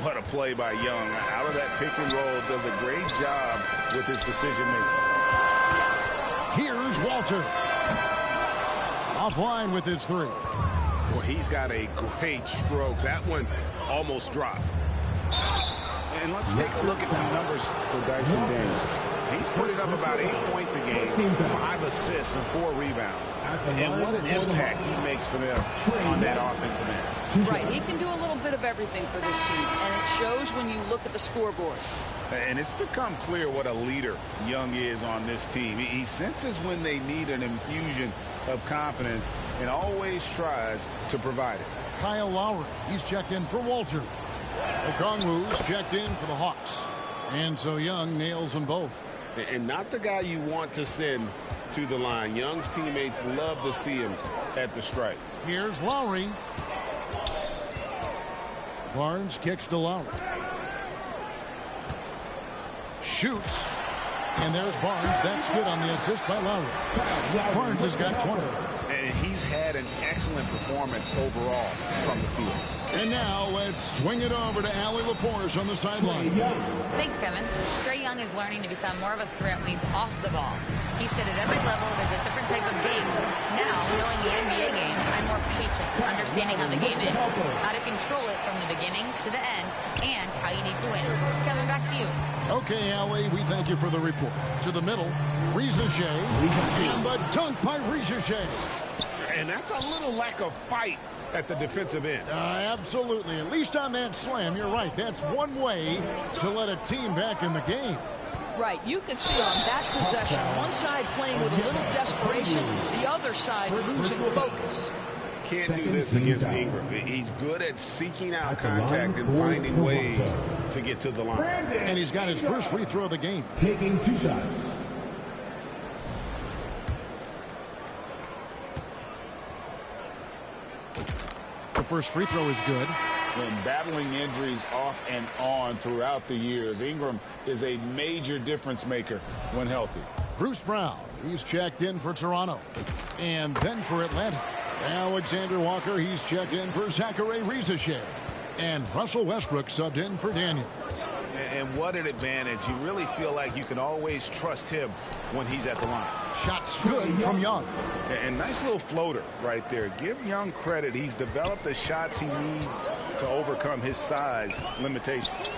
What a play by Young. Out of that pick and roll, does a great job with his decision making. Here's Walter. Offline with his 3. Well, he's got a great stroke. That one almost dropped. And let's take a look at some numbers for Dyson Daniels. He's putting up about 8 points a game, 5 assists, and 4 rebounds. And what an impact he makes for them on that offensive end. Right, he can do a little bit of everything for this team, and it shows when you look at the scoreboard. And it's become clear what a leader Young is on this team. He senses when they need an infusion of confidence and always tries to provide it. Kyle Lowry, he's checked in for Walter. Okongwu's checked in for the Hawks. And so Young nails them both. And not the guy you want to send to the line. Young's teammates love to see him at the stripe. Here's Lowry. Barnes kicks to Lowry. Shoots. And there's Barnes. That's good on the assist by Lowry. Barnes has got 20. And he's had an excellent performance overall from the field. And now let's swing it over to Allie LaForce on the sideline. Thanks, Kevin. Trae Young is learning to become more of a threat when he's off the ball. He said at every level there's a different type of game. Now, knowing the NBA game, I'm more patient, understanding how the game is, how to control it from the beginning to the end, and how you need to win. Kevin, back to you. Okay, Allie, we thank you for the report. To the middle, Rizachet, and the dunk by Rizachet. And that's a little lack of fight at the defensive end. Absolutely. At least on that slam, you're right. That's one way to let a team back in the game. Right. You can see on that possession, one side playing with a little desperation, the other side losing focus. Can't do this against Ingram. He's good at seeking out contact and finding ways to get to the line. And he's got his first free throw of the game. Taking 2 shots. The first free throw is good. When battling injuries off and on throughout the years, Ingram is a major difference maker when healthy. Bruce Brown, he's checked in for Toronto. And then for Atlanta, Alexander Walker, he's checked in for Zachary Rizachet. And Russell Westbrook subbed in for Daniels. And what an advantage. You really feel like you can always trust him when he's at the line. Shots good from Young. And nice little floater right there. Give Young credit. He's developed the shots he needs to overcome his size limitations.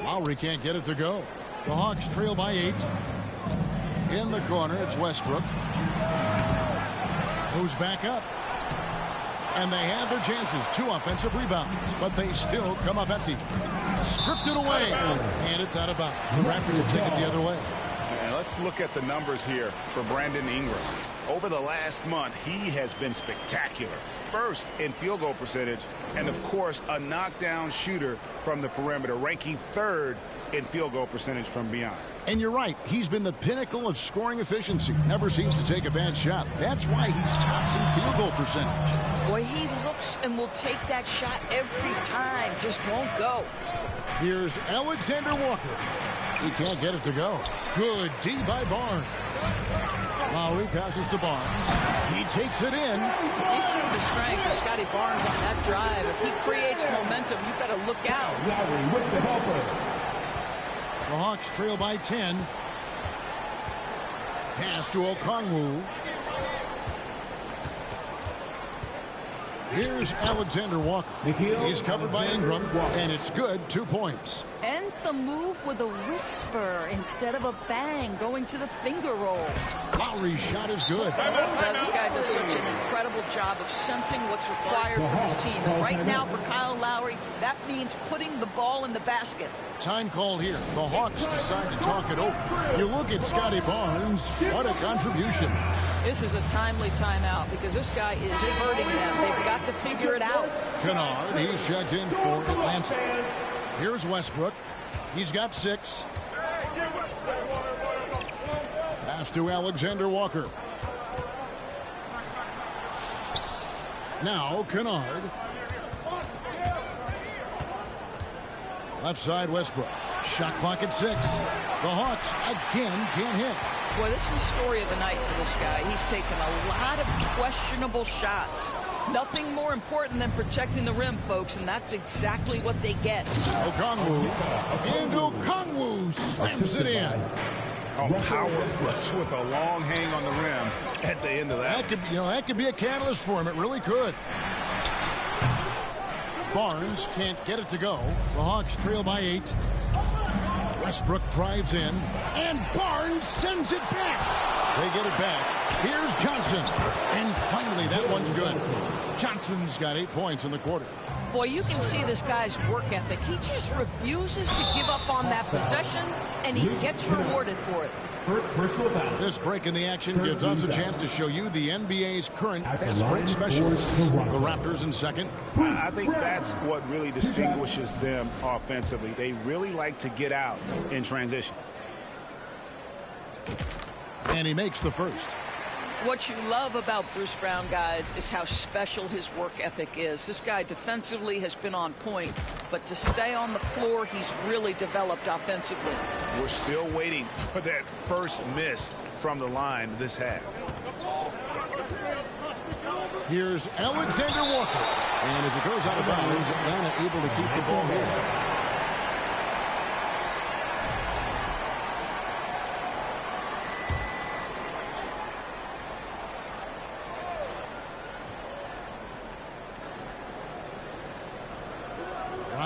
Lowry can't get it to go. The Hawks trail by 8. In the corner, it's Westbrook. Who's back up. And they had their chances. 2 offensive rebounds, but they still come up empty. Stripped it away, and it's out of bounds. The Raptors will take it the other way. And let's look at the numbers here for Brandon Ingram. Over the last month, he has been spectacular. First in field goal percentage, and of course, a knockdown shooter from the perimeter, ranking 3rd in field goal percentage from beyond. And you're right, he's been the pinnacle of scoring efficiency. Never seems to take a bad shot. That's why he's tops in field goal percentage. Boy, he looks and will take that shot every time. Just won't go. Here's Alexander Walker. He can't get it to go. Good D by Barnes. Lowry passes to Barnes. He takes it in. You see the strength of Scotty Barnes on that drive. If he creates momentum, you better look out. The Hawks trail by 10. Pass to Okongwu. Here's Alexander Walker. He's covered by Ingram, and it's good. 2 points. Ends the move with a whisper instead of a bang, going to the finger roll. Lowry's shot is good. This guy does such an incredible job of sensing what's required from his team. And right now for Kyle Lowry, that means putting the ball in the basket. Time called here. The Hawks decide to talk it over. You look at Scotty Barnes. What a contribution. This is a timely timeout because this guy is hurting them. They've got to figure it out. Kennard, he's checked in for Atlanta. Here's Westbrook. He's got 6. Pass to Alexander Walker. Now Kennard. Left side Westbrook. Shot clock at 6. The Hawks again can't hit. Boy, this is the story of the night for this guy. He's taken a lot of questionable shots. Nothing more important than protecting the rim, folks, and that's exactly what they get. Okongwu. And Okongwu slams it in. Oh, power flush with a long hang on the rim at the end of that. That could be a catalyst for him. It really could. Barnes can't get it to go. The Hawks trail by 8. Westbrook drives in, and Barnes sends it back. They get it back. Here's Johnson. And finally, that one's good. Johnson's got 8 points in the quarter. Boy, you can see this guy's work ethic. He just refuses to give up on that possession, and he gets rewarded for it. This break in the action gives us a chance to show you the NBA's current fast break specialists. The Raptors in second. I think that's what really distinguishes them offensively. They really like to get out in transition. And he makes the first. What you love about Bruce Brown, guys, is how special his work ethic is. This guy defensively has been on point, but to stay on the floor, he's really developed offensively. We're still waiting for that first miss from the line this half. Here's Alexander Walker. And as it goes out of bounds, Atlanta able to keep the ball here.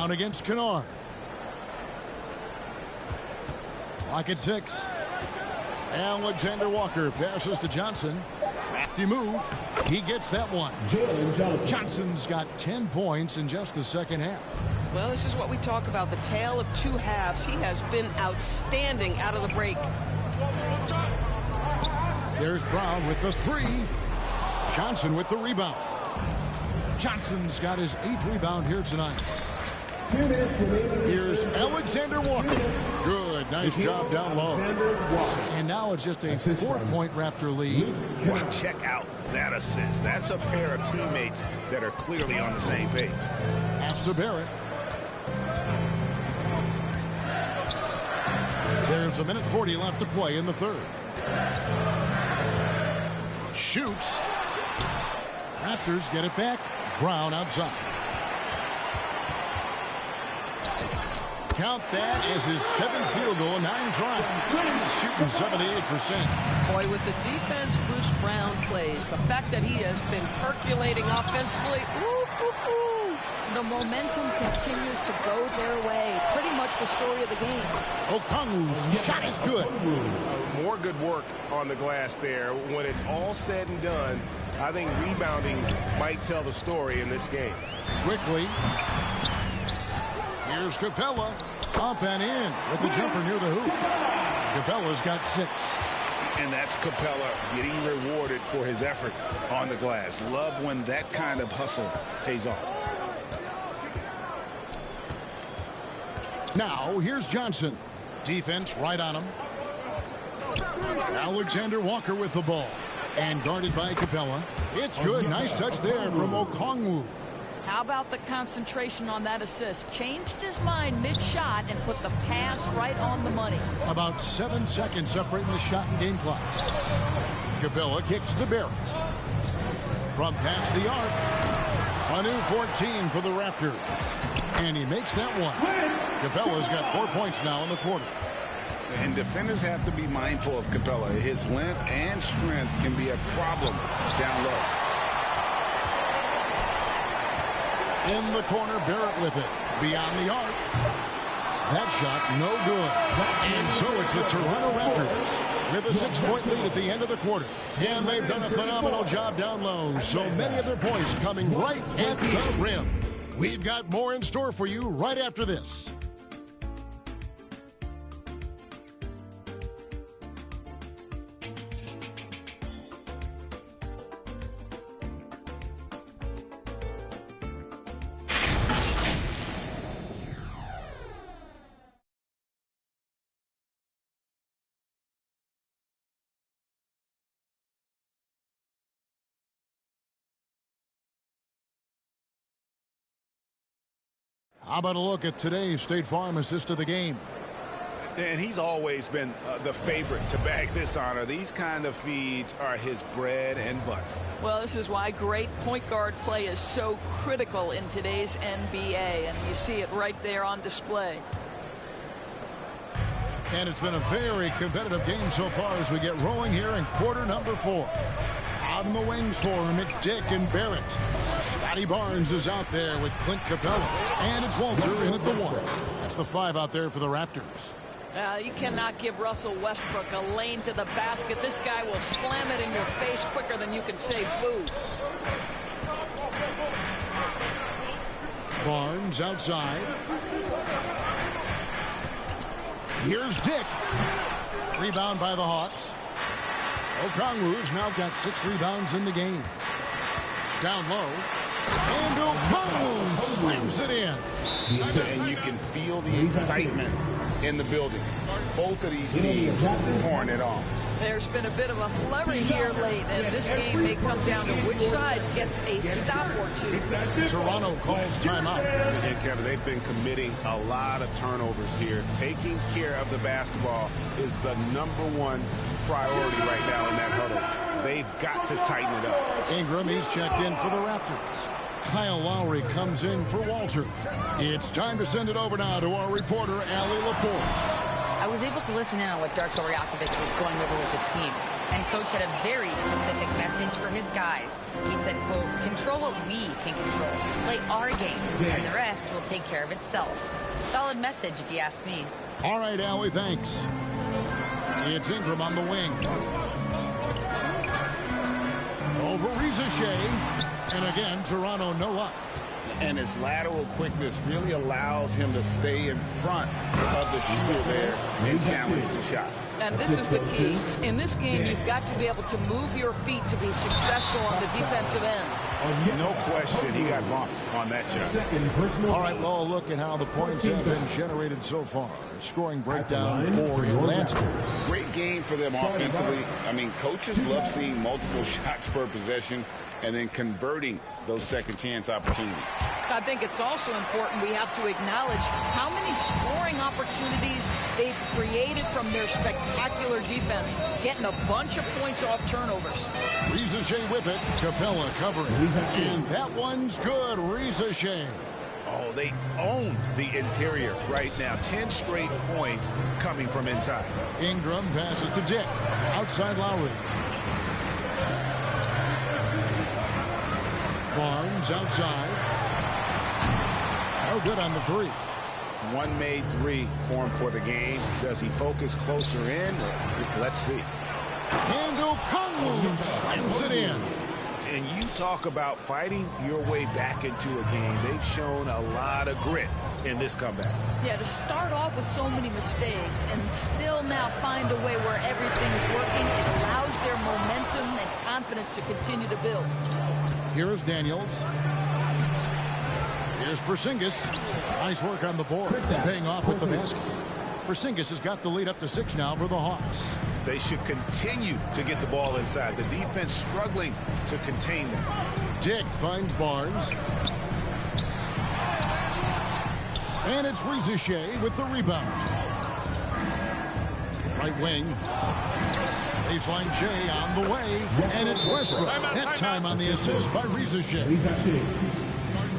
Brown against Kennard. Clock at 6. Alexander Walker passes to Johnson. Crafty move. He gets that one. Johnson's got 10 points in just the second half. Well, this is what we talk about, the tale of two halves. He has been outstanding out of the break. There's Brown with the three. Johnson with the rebound. Johnson's got his 8th rebound here tonight. Here's Alexander Walker. Good, nice job down low. And now it's just a 4-point Raptor lead. Well, check out that assist. That's a pair of teammates that are clearly on the same page. Pass to Barrett. There's a minute 40 left to play in the third. Shoots. Raptors get it back. Brown outside. Count that as his 7th field goal in 9 tries. He's shooting 78%. Boy, with the defense Bruce Brown plays, the fact that he has been percolating offensively, the momentum continues to go their way. Pretty much the story of the game. Okongwu's shot is good. More good work on the glass there. When it's all said and done, I think rebounding might tell the story in this game. Quickly. Here's Capella. Up and in with the jumper near the hoop. Capella's got 6. And that's Capella getting rewarded for his effort on the glass. Love when that kind of hustle pays off. Now, here's Johnson. Defense right on him. Alexander Walker with the ball. And guarded by Capella. It's good. Nice touch there from Okongwu. How about the concentration on that assist? Changed his mind mid-shot and put the pass right on the money. About 7 seconds separating the shot and game clocks. Capella kicks to Barrett. From past the arc. A new 14 for the Raptors. And he makes that one. Capella's got 4 points now in the quarter. And defenders have to be mindful of Capella. His length and strength can be a problem down low. In the corner, Barrett with it. Beyond the arc. That shot, no good. And so it's the Toronto Raptors with a 6-point lead at the end of the quarter. And they've done a phenomenal job down low. So many of their points coming right at the rim. We've got more in store for you right after this. How about a look at today's State Farm assist of the game? And he's always been the favorite to bag this honor. These kind of feeds are his bread and butter. Well, this is why great point guard play is so critical in today's NBA. And you see it right there on display. And it's been a very competitive game so far as we get rolling here in quarter number 4. Out in the wings for him, it's Dick and Barrett. Scotty Barnes is out there with Clint Capella. And it's Walter in at the 1. That's the 5 out there for the Raptors. You cannot give Russell Westbrook a lane to the basket. This guy will slam it in your face quicker than you can say boo. Barnes outside. Here's Dick. Rebound by the Hawks. Okongwu's now got 6 rebounds in the game. Down low. And Okongwu slams it in. And you can feel the excitement in the building. Both of these teams pouring it on. There's been a bit of a flurry here late, and this game may come down to which side gets a stop or two. Toronto calls timeout. And Kevin, they've been committing a lot of turnovers here. Taking care of the basketball is the #1 priority right now in that huddle. They've got to tighten it up. Ingram, he's checked in for the Raptors. Kyle Lowry comes in for Walter. It's time to send it over now to our reporter, Allie Laporte. I was able to listen in on what Darko Rakovic was going over with his team. And Coach had a very specific message for his guys. He said, quote, control what we can control. Play our game, and the rest will take care of itself. Solid message, if you ask me. All right, Allie, thanks. It's Ingram on the wing. Reza Shea. And again, Toronto no up. And his lateral quickness really allows him to stay in front of the shooter there and challenge the shot. And this is the key. In this game, you've got to be able to move your feet to be successful on the defensive end. No question, he got bumped on that shot. All right, well, look at how the points have been generated so far. Scoring breakdown for Atlanta. Great game for them offensively. I mean, coaches love seeing multiple shots per possession and then converting those second chance opportunities. I think it's also important we have to acknowledge how many scoring opportunities they've created from their spectacular defense, getting a bunch of points off turnovers. Reza Shea with it. Capella covering. And that one's good. Reza Shea. Oh, they own the interior right now. 10 straight points coming from inside. Ingram passes to Dick. Outside Lowry. Barnes outside. No good on the three. One made three for him for the game. Does he focus closer in? Let's see. And Okongwu slams it in. And you talk about fighting your way back into a game. They've shown a lot of grit in this comeback. Yeah, to start off with so many mistakes and still now find a way where everything is working, it allows their momentum and confidence to continue to build. Here's Daniels. Here's Porzingis. Nice work on the board. It's paying off with the basket. Porzingis has got the lead up to 6 now for the Hawks. They should continue to get the ball inside. The defense struggling to contain them. Dick finds Barnes. And it's Reza Shea with the rebound. Right wing. Baseline Jay on the way. And it's Westbrook. That time on the assist by Reza Shea.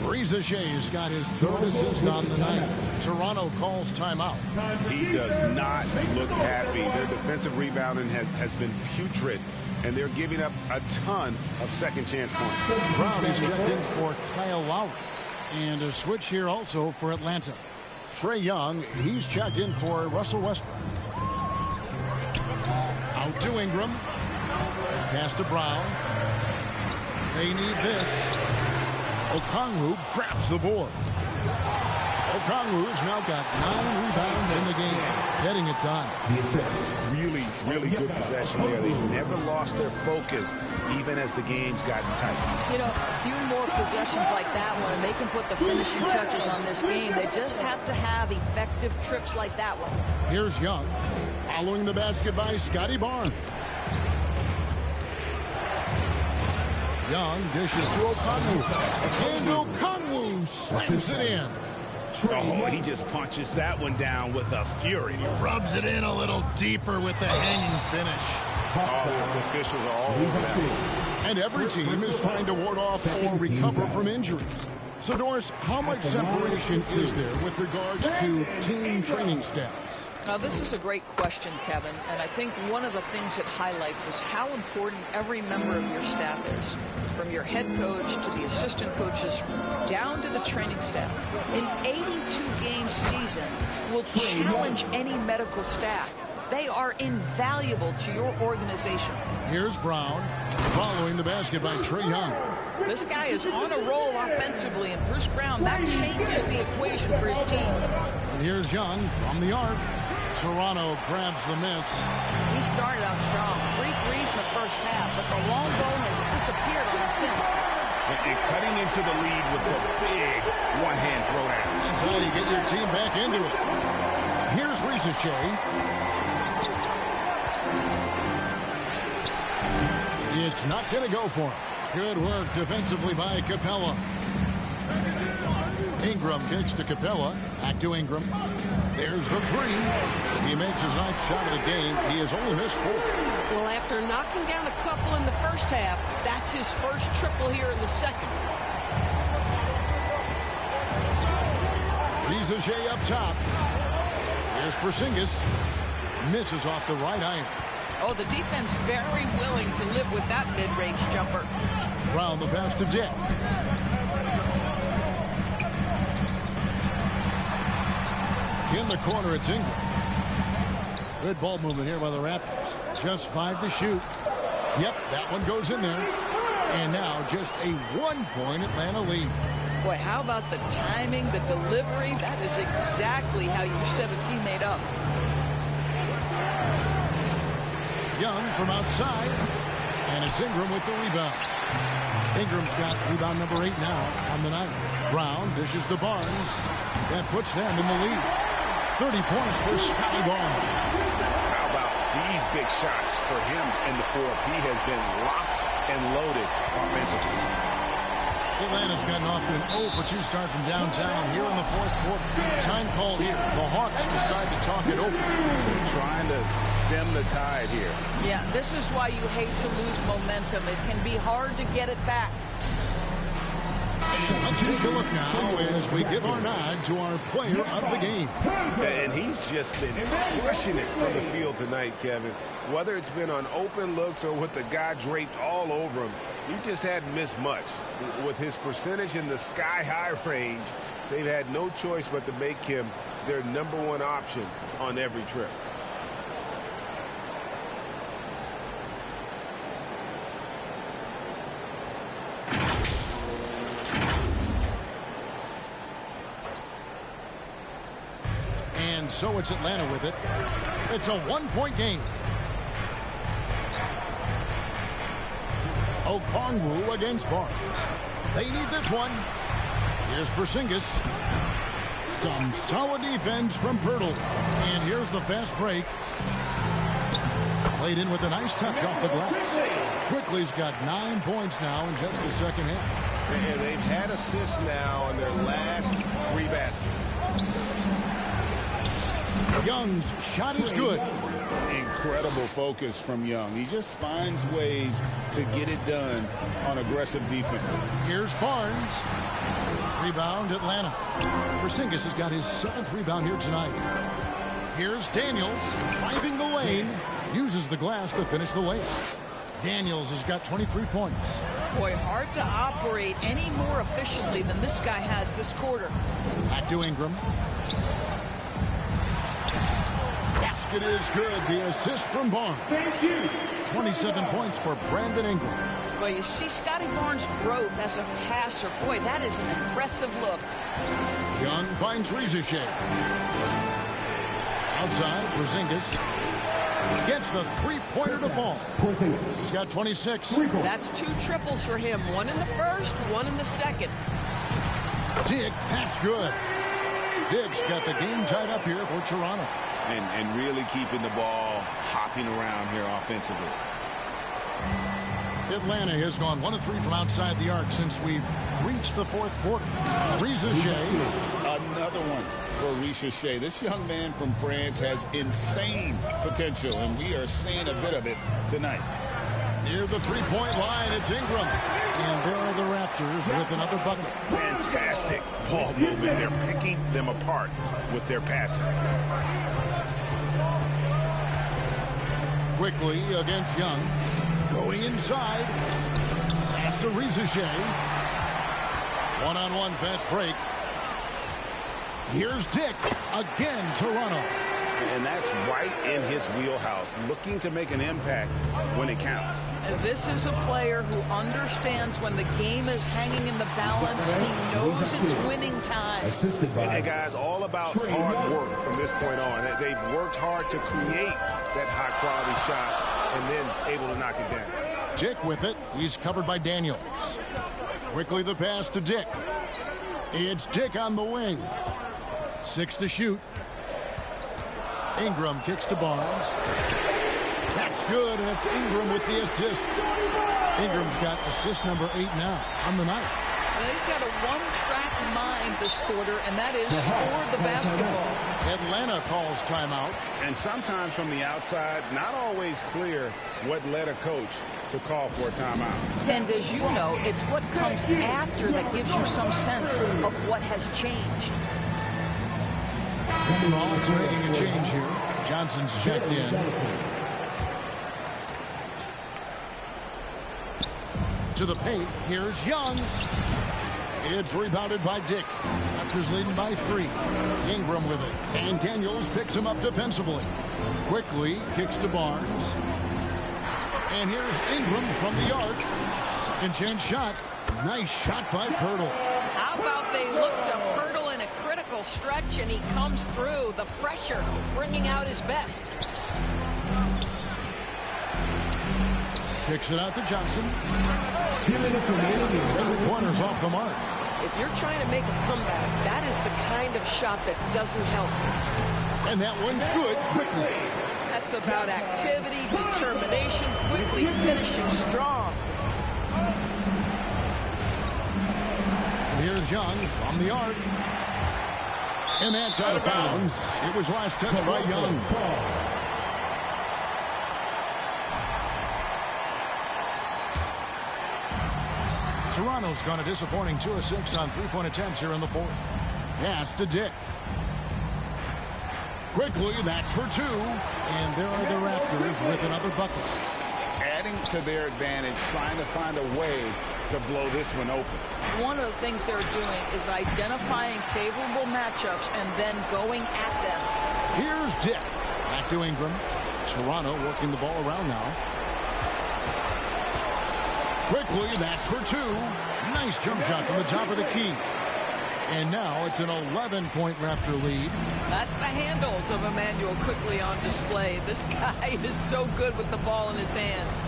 Reza Shea's got his 3rd assist on the night. Toronto calls timeout. He does not look happy. Their defensive rebounding has been putrid, and they're giving up a ton of second chance points. Brown is checked in for Kyle Lowry. And a switch here also for Atlanta. Trae Young, he's checked in for Russell Westbrook. Out to Ingram. Pass to Brown. They need this. Okongwu grabs the board. Okongwu's now got 9 rebounds in the game, getting it done. Really, really good possession there. They've never lost their focus, even as the game's gotten tight. You know, a few more possessions like that one, and they can put the finishing touches on this game. They just have to have effective trips like that one. Here's Young, following the basket by Scotty Barnes. Young dishes to Okongwu. And Okongwu slams it in. Oh, he just punches that one down with a fury. He rubs it in a little deeper with the hanging finish. Oh, the officials are all over that. And every team is trying to ward off or recover from injuries. So, Doris, how much separation is there with regards to team training staffs? Now, this is a great question, Kevin, and I think one of the things it highlights is how important every member of your staff is, from your head coach to the assistant coaches down to the training staff. An 82-game season will challenge any medical staff. They are invaluable to your organization. Here's Brown, following the basket by Trae Young. This guy is on a roll offensively, and Bruce Brown, that changes the equation for his team. And here's Young from the arc. Toronto grabs the miss. He started out strong. 3 threes in the first half, but the long ball has disappeared on him since. And cutting into the lead with a big one-hand throwdown. That's how you get your team back into it. Here's Reza Shea. It's not going to go for him. Good work defensively by Capella. Ingram kicks to Capella. Back to Ingram. There's the 3. He makes his 9th shot of the game. He has only missed 4. Well, after knocking down a couple in the first half, that's his first triple here in the second. Reza Shea up top. Here's Porzingis. Misses off the right iron. Oh, the defense very willing to live with that mid-range jumper. Brown the pass to Dick. In the corner, it's Ingram. Good ball movement here by the Raptors. Just 5 to shoot. Yep, that one goes in there. And now just a 1-point Atlanta lead. Boy, how about the timing, the delivery? That is exactly how you set a teammate up. Young from outside, and it's Ingram with the rebound. Ingram's got rebound number 8 now on the night. Brown dishes to Barnes. That puts them in the lead. 30 points for Scotty Barnes. How about these big shots for him in the fourth? He has been locked and loaded offensively. Atlanta's gotten off to an 0-for-2 start from downtown here in the fourth quarter. Time called here. The Hawks decide to talk it over. They're trying to stem the tide here. Yeah, this is why you hate to lose momentum. It can be hard to get it back. Let's take a look now as we give our nod to our player of the game. And he's just been crushing it from the field tonight, Kevin. Whether it's been on open looks or with the guy draped all over him, he just hadn't missed much. With his percentage in the sky-high range, they've had no choice but to make him their #1 option on every trip. And so it's Atlanta with it. It's a 1-point game. Okongwu against Barnes. They need this one. Here's Porzingis. Some solid defense from Pirtle. And here's the fast break. Played in with a nice touch off the glass. Quickly's got 9 points now in just the second half. And they've had assists now in their last 3 baskets. Young's shot is good. Incredible focus from Young. He just finds ways to get it done on aggressive defense. Here's Barnes. Rebound, Atlanta. Porzingis has got his 7th rebound here tonight. Here's Daniels, driving the lane. Uses the glass to finish the layup. Daniels has got 23 points. Boy, hard to operate any more efficiently than this guy has this quarter. Back to Ingram. Basket is good. The assist from Barnes. 27 points for Brandon Ingram. Well, you see Scotty Barnes' growth as a passer. Boy, that is an impressive look. Young finds Rizachet. Outside, Porzingis gets the 3-pointer to fall. He's got 26. That's 2 triples for him. 1 in the first, 1 in the second. Dick, that's good. Dick's got the game tied up here for Toronto. And really keeping the ball hopping around here offensively. Atlanta has gone 1 of 3 from outside the arc since we've reached the fourth quarter. Rizachet. Another one for Rizachet. This young man from France has insane potential, and we are seeing a bit of it tonight. Near the 3-point line, it's Ingram. And there are the Raptors with another bucket. Fantastic ball movement. They're picking them apart with their passing. Quickly against Young. Going inside. Pass to Rizachet. One-on-one fast break. Here's Dick. Again, Toronto. And that's right in his wheelhouse, looking to make an impact when it counts. And this is a player who understands when the game is hanging in the balance. He knows it's winning time. And guys, all about hard work from this point on. They've worked hard to create that high-quality shot and then able to knock it down. Dick with it. He's covered by Daniels. Quickly the pass to Dick. It's Dick on the wing. 6 to shoot. Ingram kicks to Barnes. That's good, and it's Ingram with the assist. Ingram's got assist number 8 now on the night. Well, he's got a one-track mind this quarter, and that is score the basketball. Atlanta calls timeout. And sometimes from the outside, not always clear what led a coach to call for a timeout. And as you know, it's what comes after that gives you some sense of what has changed. Hawks making a change here. Johnson's checked in. To the paint. Here's Young. It's rebounded by Dick. Raptors leading by 3. Ingram with it. And Daniels picks him up defensively. Quickly kicks to Barnes. And here's Ingram from the arc. And change shot. Nice shot by Pirtle. How about they look to Pirtle in a critical stretch, and he comes through. The pressure bringing out his best. Kicks it out to Johnson. 3-pointers off the mark. If you're trying to make a comeback, that is the kind of shot that doesn't help. And that one's good quickly. That's about activity, determination, quickly finishing strong. And here's Young from the arc. And that's out of bounds. It was last touched by Young. Toronto's gone a disappointing 2 of 6 on 3-point attempts here in the fourth. Pass to Dick. Quickly, that's for 2. And there are the Raptors with another bucket. Adding to their advantage, trying to find a way to blow this one open. One of the things they're doing is identifying favorable matchups and then going at them. Here's Dick. Back to Ingram. Toronto working the ball around now. Quickly, that's for 2. Nice jump shot from the top of the key. And now it's an 11-point Raptor lead. That's the handles of Emmanuel quickly on display. This guy is so good with the ball in his hands.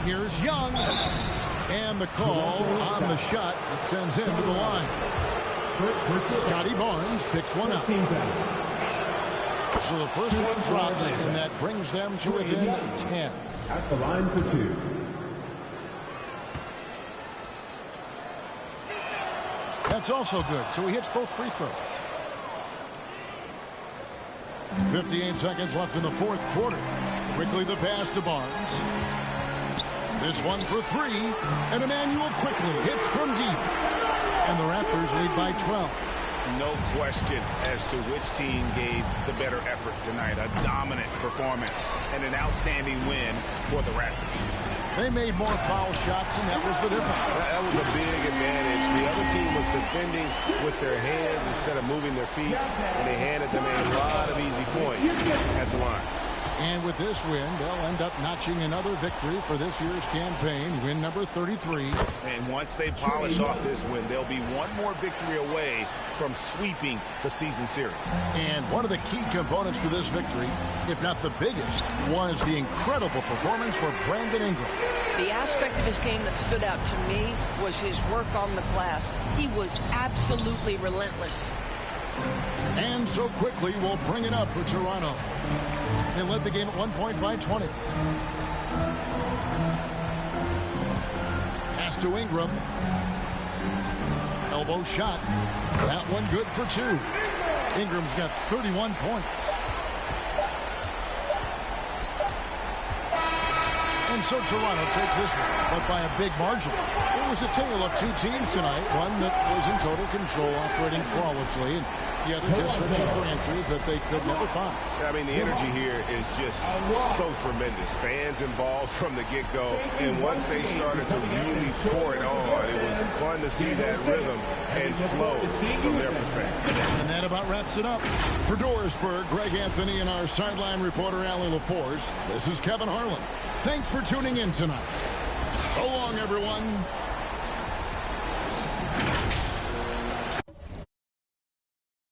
Here's Young. And the call on the shot that sends him to the line. Scotty Barnes picks one up. So the first one drops, and that brings them to within 10. At the line for 2. That's also good, so he hits both free throws. 58 seconds left in the fourth quarter. Quickly the pass to Barnes. This one for 3, and Emmanuel quickly hits from deep. And the Raptors lead by 12. No question as to which team gave the better effort tonight. A dominant performance and an outstanding win for the Raptors. They made more foul shots, and that was the difference. That was a big advantage. The other team was defending with their hands instead of moving their feet, and they handed them a lot of easy points at the line. And with this win, they'll end up notching another victory for this year's campaign, win number 33. And once they polish off this win, they'll be one more victory away from sweeping the season series. And one of the key components to this victory, if not the biggest, was the incredible performance for Brandon Ingram. The aspect of his game that stood out to me was his work on the glass. He was absolutely relentless. And so quickly, we'll bring it up for Toronto. They led the game at 1 point by 20. Pass to Ingram. Elbow shot. That one good for 2. Ingram's got 31 points. And so Toronto takes this one, but by a big margin. It was a tale of 2 teams tonight, one that was in total control, operating flawlessly, and the other just searching for answers that they could never find. I mean, the energy here is just so tremendous. Fans involved from the get-go, and once they started to really pour it on, it was fun to see that rhythm and flow from their perspective. And that about wraps it up. For Dorisburg, Greg Anthony, and our sideline reporter, Allie LaForce, this is Kevin Harlan. Thanks for tuning in tonight. So long, everyone.